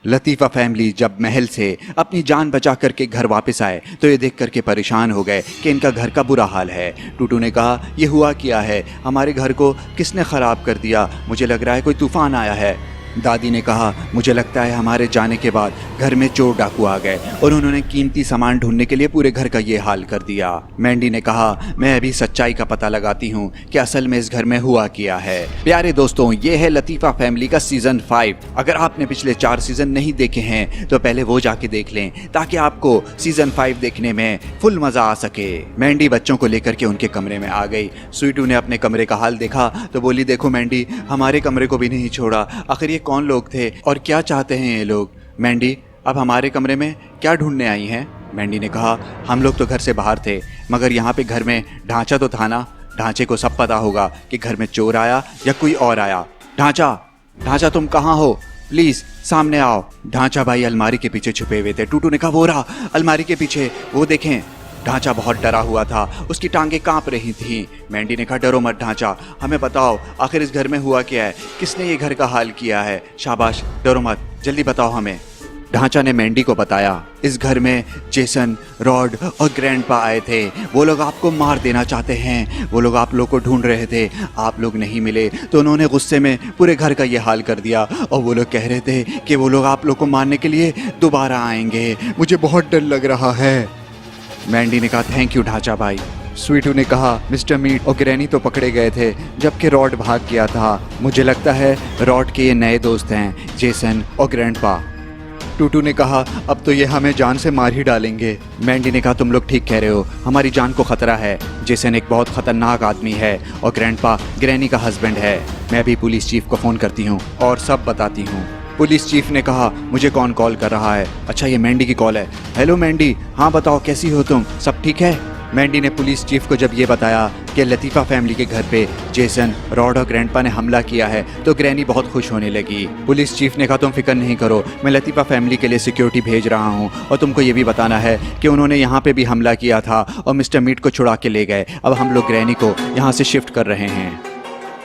लतीफ़ा family जब महल से अपनी जान बचा करके घर वापस आए तो ये देख करके परेशान हो गए कि इनका घर का बुरा हाल है। टूटू ने कहा, ये हुआ क्या है, हमारे घर को किसने ख़राब कर दिया, मुझे लग रहा है कोई तूफ़ान आया है। दादी ने कहा, मुझे लगता है हमारे जाने के बाद घर में चोर डाकू आ गए और उन्होंने कीमती सामान ढूंढने के लिए पूरे घर का ये हाल कर दिया। मैंडी ने कहा, मैं अभी सच्चाई का पता लगाती हूँ कि असल में इस घर में हुआ क्या है। प्यारे दोस्तों, ये है लतीफ़ा फैमिली का सीजन 5। अगर आपने पिछले 4 सीजन नहीं देखे हैं तो पहले वो जाके देख लें ताकि आपको सीजन 5 देखने में फुल मजा आ सके। मैंडी बच्चों को लेकर के उनके कमरे में आ गई। स्वीटू ने अपने कमरे का हाल देखा तो बोली, देखो मैंडी, हमारे कमरे को भी नहीं छोड़ा, आखिर ये कौन लोग थे और क्या चाहते हैं ये लोग। मैंडी, अब हमारे कमरे में क्या ढूंढने आई हैं? मैंडी ने कहा, हम लोग तो घर से बाहर थे मगर यहाँ पे घर में ढांचा तो था ना, ढांचे को सब पता होगा कि घर में चोर आया या कोई और आया। ढांचा तुम कहाँ हो, प्लीज सामने आओ। ढांचा भाई अलमारी के पीछे छुपे हुए थे। टूटू ने कहा, वो रहा अलमारी के पीछे, वो देखें। ढांचा बहुत डरा हुआ था, उसकी टांगें कांप रही थीं। मैंडी ने कहा, डरो मत ढांचा, हमें बताओ आखिर इस घर में हुआ क्या है, किसने ये घर का हाल किया है। शाबाश, डरो मत, जल्दी बताओ हमें। ढांचा ने मैंडी को बताया, इस घर में जेसन, रॉड और ग्रैंडपा आए थे। वो लोग आपको मार देना चाहते हैं, वो लोग आप लोग को ढूंढ रहे थे, आप लोग नहीं मिले तो उन्होंने गुस्से में पूरे घर का ये हाल कर दिया और वो लोग कह रहे थे कि वो लोग आप लोग को मारने के लिए दोबारा आएंगे। मुझे बहुत डर लग रहा है। मैंडी ने कहा, थैंक यू ढांचा भाई। स्वीटू ने कहा, मिस्टर मीट और ग्रैनी तो पकड़े गए थे जबकि रॉड भाग गया था। मुझे लगता है रॉड के ये नए दोस्त हैं, जेसन और ग्रैंडपा। टूटू ने कहा, अब तो ये हमें जान से मार ही डालेंगे। मैंडी ने कहा, तुम लोग ठीक कह रहे हो, हमारी जान को खतरा है। जेसन एक बहुत खतरनाक आदमी है और ग्रैंडपा ग्रैनी का हस्बैंड है। मैं अभी पुलिस चीफ को फ़ोन करती हूँ और सब बताती हूँ। पुलिस चीफ ने कहा, मुझे कौन कॉल कर रहा है? अच्छा, ये मैंडी की कॉल है। हेलो मैंडी, हाँ बताओ कैसी हो तुम, सब ठीक है? मैंडी ने पुलिस चीफ को जब ये बताया कि लतीफ़ा फैमिली के घर पे जेसन, रॉड और ग्रैंडपा ने हमला किया है तो ग्रैनी बहुत खुश होने लगी। पुलिस चीफ ने कहा, तुम फिक्र नहीं करो, मैं लतीफ़ा फैमिली के लिए सिक्योरिटी भेज रहा हूँ और तुमको ये भी बताना है कि उन्होंने यहाँ पे भी हमला किया था और मिस्टर मीट को छुड़ा के ले गए। अब हम लोग ग्रैनी को यहाँ से शिफ्ट कर रहे हैं।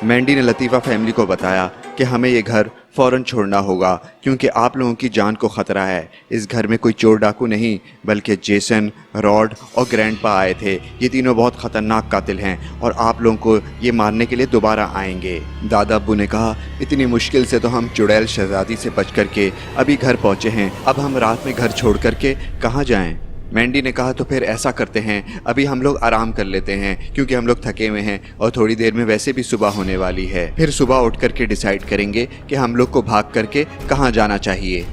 मैंडी ने लतीफ़ा फैमिली को बताया कि हमें ये घर फ़ौरन छोड़ना होगा क्योंकि आप लोगों की जान को ख़तरा है। इस घर में कोई चोर डाकू नहीं बल्कि जेसन, रॉड और ग्रैंडपा आए थे। ये तीनों बहुत ख़तरनाक कातिल हैं और आप लोगों को ये मारने के लिए दोबारा आएंगे। दादा अब्बू ने कहा, इतनी मुश्किल से तो हम चुड़ैल शहज़ादी से बच करके अभी घर पहुँचे हैं, अब हम रात में घर छोड़ करके कहाँ जाएँ? मैंडी ने कहा, तो फिर ऐसा करते हैं, अभी हम लोग आराम कर लेते हैं क्योंकि हम लोग थके हुए हैं और थोड़ी देर में वैसे भी सुबह होने वाली है। फिर सुबह उठ करके डिसाइड करेंगे कि हम लोग को भाग करके कहाँ जाना चाहिए।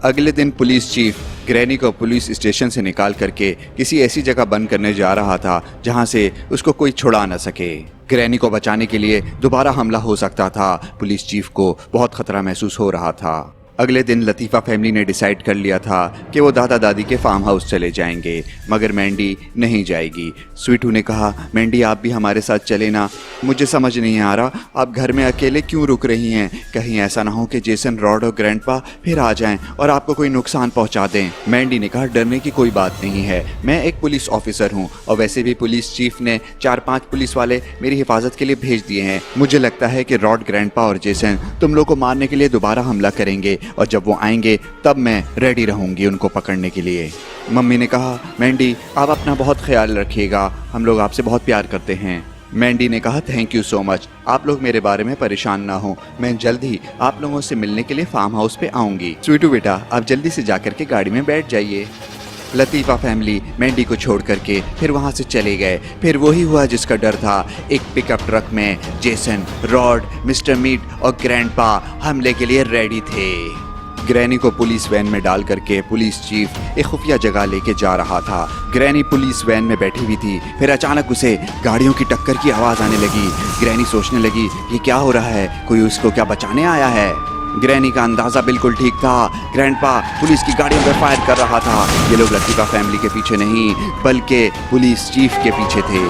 अगले दिन पुलिस चीफ ग्रैनी को पुलिस स्टेशन से निकाल करके किसी ऐसी जगह बंद करने जा रहा था जहाँ से उसको कोई छुड़ा न सके। ग्रैनी को बचाने के लिए दोबारा हमला हो सकता था। पुलिस चीफ को बहुत खतरा महसूस हो रहा था। अगले दिन लतीफ़ा फैमिली ने डिसाइड कर लिया था कि वो दादा दादी के फार्म हाउस चले जाएंगे मगर मैंडी नहीं जाएगी। स्वीटू ने कहा, मैंडी आप भी हमारे साथ चले ना, मुझे समझ नहीं आ रहा आप घर में अकेले क्यों रुक रही हैं, कहीं ऐसा ना हो कि जेसन, रॉड और ग्रैंडपा फिर आ जाएं और आपको कोई नुकसान पहुंचा दें। मैंडी ने कहा, डरने की कोई बात नहीं है, मैं एक पुलिस ऑफिसर हूँ और वैसे भी पुलिस चीफ ने 4-5 पुलिस वाले मेरी हिफाजत के लिए भेज दिए हैं। मुझे लगता है कि रॉड, ग्रैंडपा और जेसन तुम लोग को मारने के लिए दोबारा हमला करेंगे और जब वो आएंगे तब मैं रेडी रहूंगी उनको पकड़ने के लिए। मम्मी ने कहा, मैंडी आप अपना बहुत ख्याल रखिएगा, हम लोग आपसे बहुत प्यार करते हैं। मैंडी ने कहा, थैंक यू सो मच, आप लोग मेरे बारे में परेशान ना हो, मैं जल्द ही आप लोगों से मिलने के लिए फार्म हाउस पे आऊंगी। स्वीटू बेटा आप जल्दी से जाकर के गाड़ी में बैठ जाइए। लतीफ़ा फैमिली मैंडी को छोड़ करके फिर वहाँ से चले गए। फिर वही हुआ जिसका डर था। एक पिकअप ट्रक में जेसन, रॉड, मिस्टर मीट और ग्रैंडपा हमले के लिए रेडी थे। ग्रैनी को पुलिस वैन में डाल करके पुलिस चीफ एक खुफिया जगह लेके जा रहा था। ग्रैनी पुलिस वैन में बैठी हुई थी, फिर अचानक उसे गाड़ियों की टक्कर की आवाज़ आने लगी। ग्रैनी सोचने लगी, ये क्या हो रहा है, कोई उसको क्या बचाने आया है? ग्रैनी का अंदाज़ा बिल्कुल ठीक था। ग्रैंडपा पुलिस की गाड़ियों पर फायर कर रहा था। ये लोग लतीफ़ा फैमिली के पीछे नहीं बल्कि पुलिस चीफ के पीछे थे।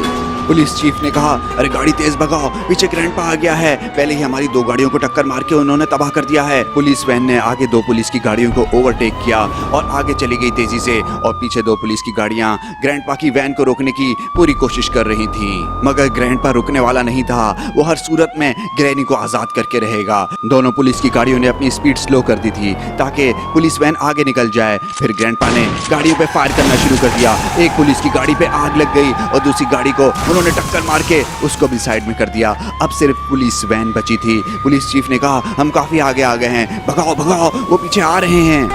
पुलिस चीफ ने कहा, अरे गाड़ी तेज भगाओ, पीछे ग्रैंडपा आ गया है, पहले ही हमारी 2 गाड़ियों को टक्कर मार के उन्होंने तबाह कर दिया है। पुलिस वैन ने आगे 2 पुलिस की गाड़ियों को ओवरटेक किया और आगे चली गई तेजी से, और पीछे 2 पुलिस की गाड़ियां ग्रैंडपा की वैन को रोकने की पूरी कोशिश कर रही थी। मगर ग्रैंडपा रुकने वाला नहीं था, वो हर सूरत में ग्रैनी को आजाद करके रहेगा। दोनों पुलिस की गाड़ियों ने अपनी स्पीड स्लो कर दी थी ताकि पुलिस वैन आगे निकल जाए। फिर ग्रैंडपा ने गाड़ियों पे फायर करना शुरू कर दिया। एक पुलिस की गाड़ी पे आग लग गई और दूसरी गाड़ी को उन्होंने टक्कर मार के उसको भी साइड में कर दिया। अब सिर्फ पुलिस वैन बची थी। पुलिस चीफ ने कहा, हम काफी आगे आ गए हैं, भगाओ भगाओ, वो पीछे आ रहे हैं।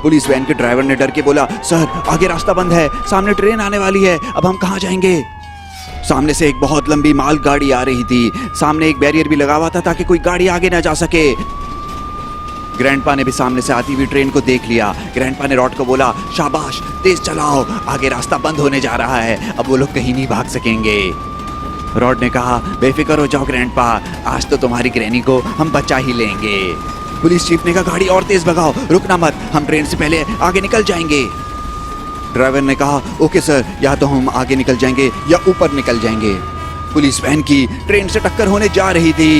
पुलिस वैन के ड्राइवर ने डर के बोला, सर आगे रास्ता बंद है, सामने ट्रेन आने वाली है, अब हम कहाँ जाएंगे? सामने से एक बहुत लंबी माल गाड़ी आ रही थी। सामने एक बैरियर भी लगा हुआ था ताकि कोई गाड़ी आगे ना जा सके। ग्रैंडपा ने भी सामने से आती हुई ट्रेन को देख लिया। ग्रैंडपा ने रॉड को बोला, शाबाश, तेज चलाओ, आगे रास्ता बंद होने जा रहा है, अब वो लोग कहीं नहीं भाग सकेंगे। रॉड ने कहा, बेफिक्र हो जाओ ग्रैंडपा, आज तो तुम्हारी ग्रैनी को हम बचा ही लेंगे। पुलिस चीफ ने कहा, गाड़ी और तेज भगाओ, रुकना मत, हम ट्रेन से पहले आगे निकल जाएंगे। ड्राइवर ने कहा, ओके सर, या तो हम आगे निकल जाएंगे या ऊपर निकल जाएंगे। पुलिस वैन की ट्रेन से टक्कर होने जा रही थी,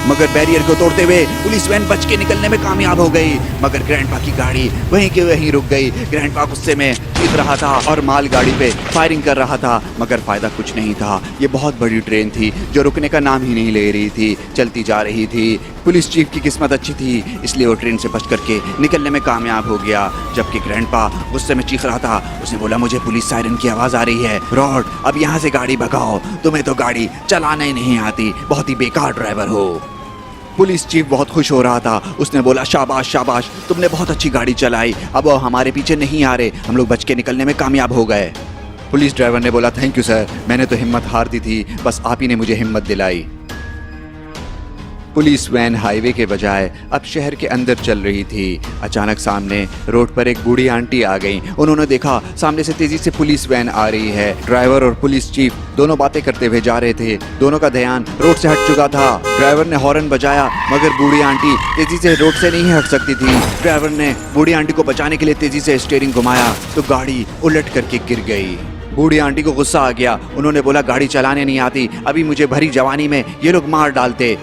मगर बैरियर को तोड़ते हुए पुलिस वैन बच के निकलने में कामयाब हो गई। मगर ग्रैंडपा की गाड़ी वहीं के वहीं रुक गई। ग्रैंडपा गुस्से में चीख रहा था और माल गाड़ी पे फायरिंग कर रहा था, मगर फायदा कुछ नहीं था। ये बहुत बड़ी ट्रेन थी जो रुकने का नाम ही नहीं ले रही थी, चलती जा रही थी। पुलिस चीफ की किस्मत अच्छी थी, इसलिए वो ट्रेन से बच करके निकलने में कामयाब हो गया। जबकि ग्रैंडपा गुस्से में चीख रहा था। उसने बोला, मुझे पुलिस सायरन की आवाज आ रही है, रॉड अब यहाँ से गाड़ी भगाओ, तुम्हें तो गाड़ी चलाना ही नहीं आती, बहुत ही बेकार ड्राइवर हो। पुलिस चीफ बहुत खुश हो रहा था। उसने बोला, शाबाश शाबाश, तुमने बहुत अच्छी गाड़ी चलाई, अब वो हमारे पीछे नहीं आ रहे, हम लोग बच के निकलने में कामयाब हो गए। पुलिस ड्राइवर ने बोला, थैंक यू सर, मैंने तो हिम्मत हार दी थी, बस आप ही ने मुझे हिम्मत दिलाई। पुलिस वैन हाईवे के बजाय अब शहर के अंदर चल रही थी। अचानक सामने रोड पर एक बूढ़ी आंटी आ गई। उन्होंने देखा सामने से तेजी से पुलिस वैन आ रही है। ड्राइवर और पुलिस चीफ दोनों बातें करते हुए जा रहे थे। दोनों का ध्यान रोड से हट चुका था। ड्राइवर ने हॉर्न बजाया, मगर बूढ़ी आंटी तेजी से रोड से नहीं हट सकती थी। ड्राइवर ने बूढ़ी आंटी को बचाने के लिए तेजी से स्टीयरिंग घुमाया तो गाड़ी उलट करके गिर गई। बूढ़ी आंटी को गुस्सा आ गया। उन्होंने बोला, गाड़ी चलाने नहीं आती, अभी मुझे भरी जवानी में ये लोग मार डालते।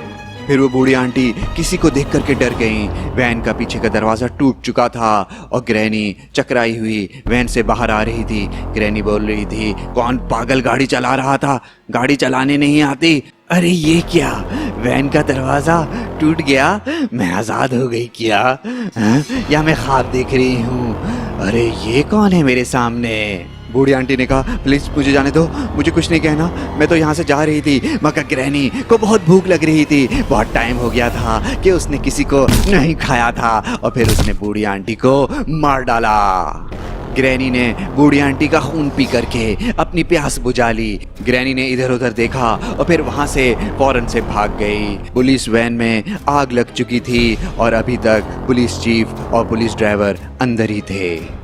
फिर वो बूढ़ी आंटी किसी को देख करके डर गई। वैन का पीछे का दरवाजा टूट चुका था और ग्रैनी चकराई हुई वैन से बाहर आ रही थी। ग्रैनी बोल रही थी, कौन पागल गाड़ी चला रहा था, गाड़ी चलाने नहीं आती। अरे ये क्या, वैन का दरवाजा टूट गया, मैं आजाद हो गई क्या? या मैं ख्वाब देख रही हूँ? अरे ये कौन है मेरे सामने? बूढ़ी आंटी ने कहा, प्लीज मुझे जाने दो, मुझे कुछ नहीं कहना, मैं तो यहाँ से जा रही थी, मगर ग्रैनी को बहुत भूख लग रही थी, बहुत टाइम हो गया था कि उसने किसी को नहीं खाया था, और फिर उसने बूढ़ी आंटी को मार डाला। ग्रैनी ने बूढ़ी आंटी का खून पी करके अपनी प्यास बुझा ली। ग्रैनी ने इधर उधर देखा और फिर वहां से फौरन से भाग गई। पुलिस वैन में आग लग चुकी थी और अभी तक पुलिस चीफ और पुलिस ड्राइवर अंदर ही थे।